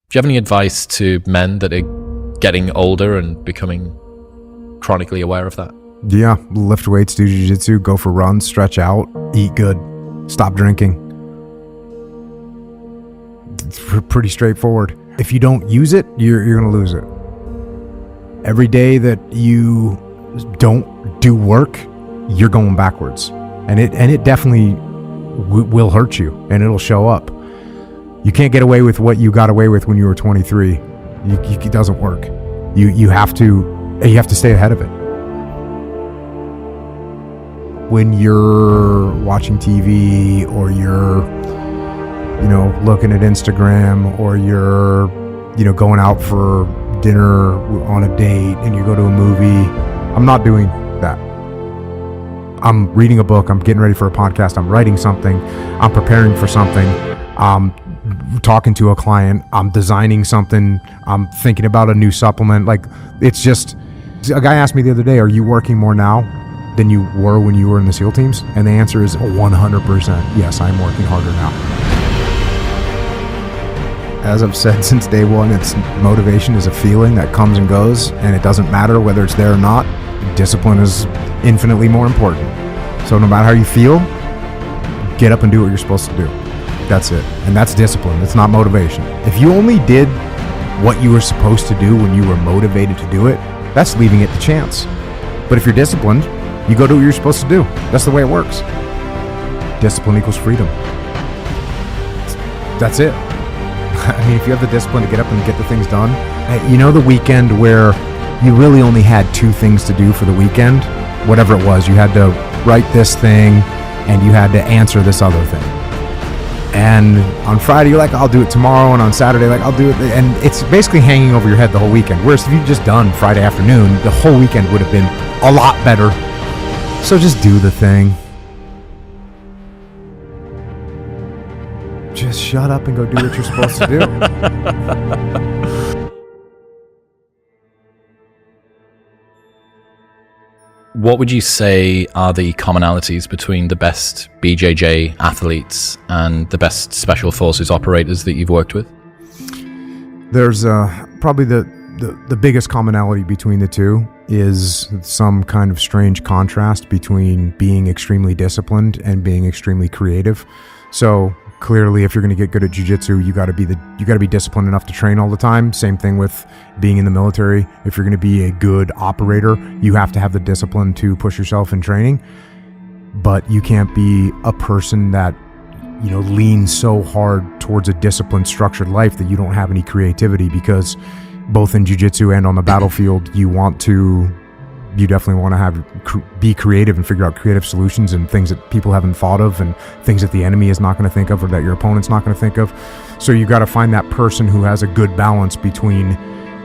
Do you have any advice to men that are getting older and becoming chronically aware of that? Yeah, lift weights, do jiu-jitsu, go for runs, stretch out, eat good, stop drinking. It's pretty straightforward. If you don't use it, you're going to lose it. Every day that you don't do work, you're going backwards. And it definitely will hurt you, and it'll show up. You can't get away with what you got away with when you were 23. It doesn't work. You have to stay ahead of it. When you're watching TV, or you're, looking at Instagram, or you're, going out for dinner on a date and you go to a movie, I'm not doing that. I'm reading a book, I'm getting ready for a podcast, I'm writing something, I'm preparing for something, I'm talking to a client, I'm designing something, I'm thinking about a new supplement. Like, it's just, a guy asked me the other day, are you working more now than you were when you were in the SEAL teams? And the answer is 100%. Yes, I'm working harder now. As I've said since day one, motivation is a feeling that comes and goes, and it doesn't matter whether it's there or not. Discipline is infinitely more important. So no matter how you feel, get up and do what you're supposed to do. That's it. And that's discipline. It's not motivation. If you only did what you were supposed to do when you were motivated to do it, that's leaving it to chance. But if you're disciplined, you go do what you're supposed to do. That's the way it works. Discipline equals freedom. That's it. I mean, if you have the discipline to get up and get the things done, the weekend where you really only had 2 things to do for the weekend, whatever it was, you had to write this thing and you had to answer this other thing. And on Friday, you're like, I'll do it tomorrow. And on Saturday, like, I'll do it. And it's basically hanging over your head the whole weekend. Whereas if you'd just done Friday afternoon, the whole weekend would have been a lot better. So just do the thing. Just shut up and go do what you're supposed to do. What would you say are the commonalities between the best BJJ athletes and the best special forces operators that you've worked with? There's probably the biggest commonality between the two is some kind of strange contrast between being extremely disciplined and being extremely creative. So clearly, if you're going to get good at jiu-jitsu, you got to be disciplined enough to train all the time. Same thing with being in the military. If you're going to be a good operator, you have to have the discipline to push yourself in training. But you can't be a person that, leans so hard towards a disciplined, structured life that you don't have any creativity, because both in jiu-jitsu and on the battlefield, you definitely want to be creative and figure out creative solutions and things that people haven't thought of and things that the enemy is not going to think of or that your opponent's not going to think of. So you got to find that person who has a good balance between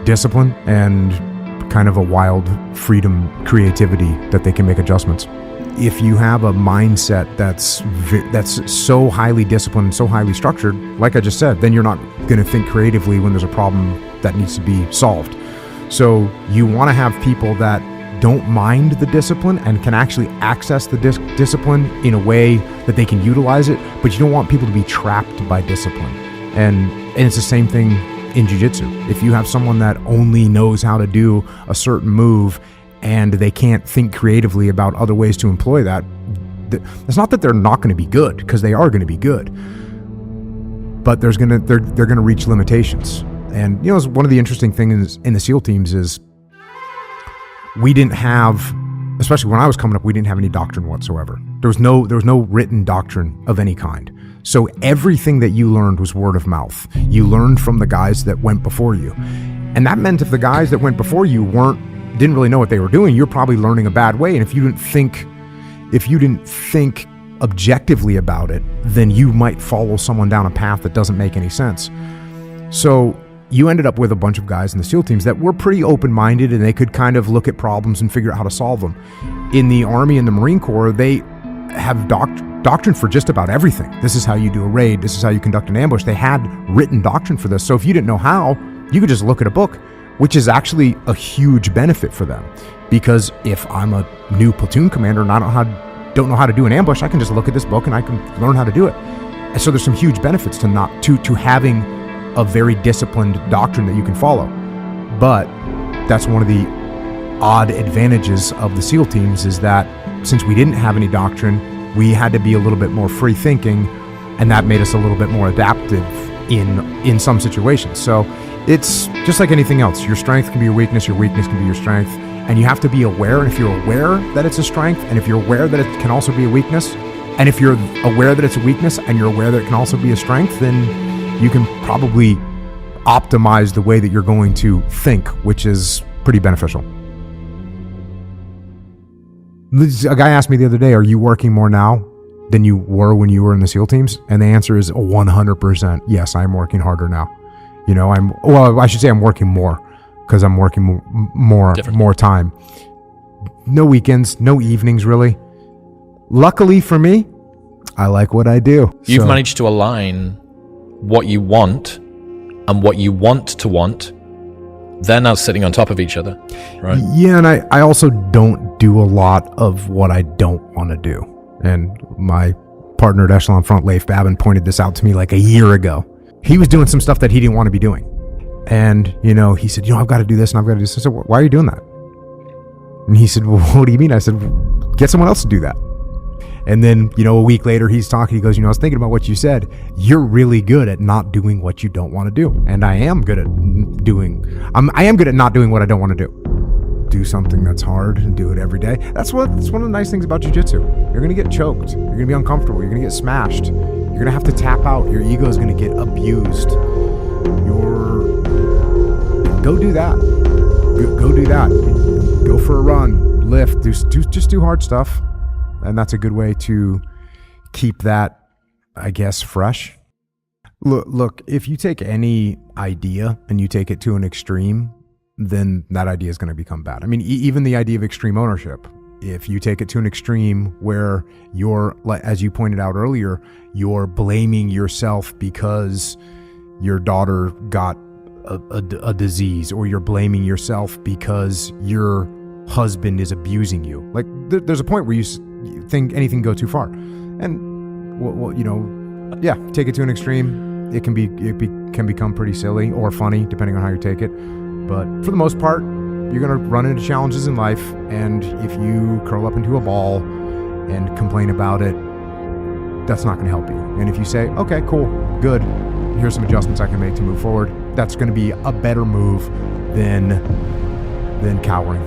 discipline and kind of a wild freedom, creativity that they can make adjustments. If you have a mindset that's so highly disciplined and so highly structured, like I just said, then you're not going to think creatively when there's a problem that needs to be solved. So you want to have people that don't mind the discipline and can actually access the discipline in a way that they can utilize it, but you don't want people to be trapped by discipline. And it's the same thing in jiu-jitsu. If you have someone that only knows how to do a certain move and they can't think creatively about other ways to employ that, it's not that they're not going to be good, because they are going to be good, but they're going to reach limitations. And one of the interesting things in the SEAL teams is we didn't have, especially when I was coming up, we didn't have any doctrine whatsoever. There was no written doctrine of any kind. So everything that you learned was word of mouth. You learned from the guys that went before you. And that meant if the guys that went before you didn't really know what they were doing, you're probably learning a bad way. And if you didn't think objectively about it, then you might follow someone down a path that doesn't make any sense. So you ended up with a bunch of guys in the SEAL teams that were pretty open-minded, and they could kind of look at problems and figure out how to solve them. In the Army and the Marine Corps, they have doctrine for just about everything. This is how you do a raid. This is how you conduct an ambush. They had written doctrine for this. So if you didn't know how, you could just look at a book, which is actually a huge benefit for them. Because if I'm a new platoon commander and I don't know how to do an ambush, I can just look at this book and I can learn how to do it. And so there's some huge benefits to having a very disciplined doctrine that you can follow. But that's one of the odd advantages of the SEAL teams, is that since we didn't have any doctrine, we had to be a little bit more free thinking, and that made us a little bit more adaptive in some situations. So it's just like anything else. Your strength can be your weakness can be your strength, and you have to be aware. And if you're aware that it's a strength, and if you're aware that it can also be a weakness, and if you're aware that it's a weakness and you're aware that it can also be a strength, then you can probably optimize the way that you're going to think, which is pretty beneficial. A guy asked me the other day, are you working more now than you were when you were in the SEAL teams? And the answer is 100%. Yes, I'm working harder now. You know, I should say I'm working more, because I'm working more time. No weekends, no evenings, really. Luckily for me, I like what I do. You've managed to align what you want and what you want to want. They're now sitting on top of each other, right? Yeah, and I also don't do a lot of what I don't want to do. And my partner at Echelon Front, Leif Babin, pointed this out to me like a year ago. He was doing some stuff that he didn't want to be doing. And, you know, he said, I've got to do this and I've got to do this. I said, why are you doing that? And he said, well, what do you mean? I said, get someone else to do that. And then, a week later, he's talking. He goes, I was thinking about what you said. You're really good at not doing what you don't want to do. And I am good at I am good at not doing what I don't want to do. Do something that's hard and do it every day. That's one of the nice things about jiu-jitsu. You're going to get choked. You're going to be uncomfortable. You're going to get smashed. You're going to have to tap out. Your ego is going to get abused. Go do that. Go do that. Go for a run, lift, just do hard stuff. And that's a good way to keep that, I guess, fresh. Look, if you take any idea and you take it to an extreme, then that idea is going to become bad. I mean, even the idea of extreme ownership, if you take it to an extreme where you're, as you pointed out earlier, you're blaming yourself because your daughter got a disease, or you're blaming yourself because your husband is abusing you. Like, there's a point where you think anything go too far, and take it to an extreme. It can become pretty silly or funny depending on how you take it. But for the most part, you're gonna run into challenges in life, and if you curl up into a ball and complain about it, that's not gonna help you. And if you say, okay, cool, good, here's some adjustments I can make to move forward, that's gonna be a better move than cowering.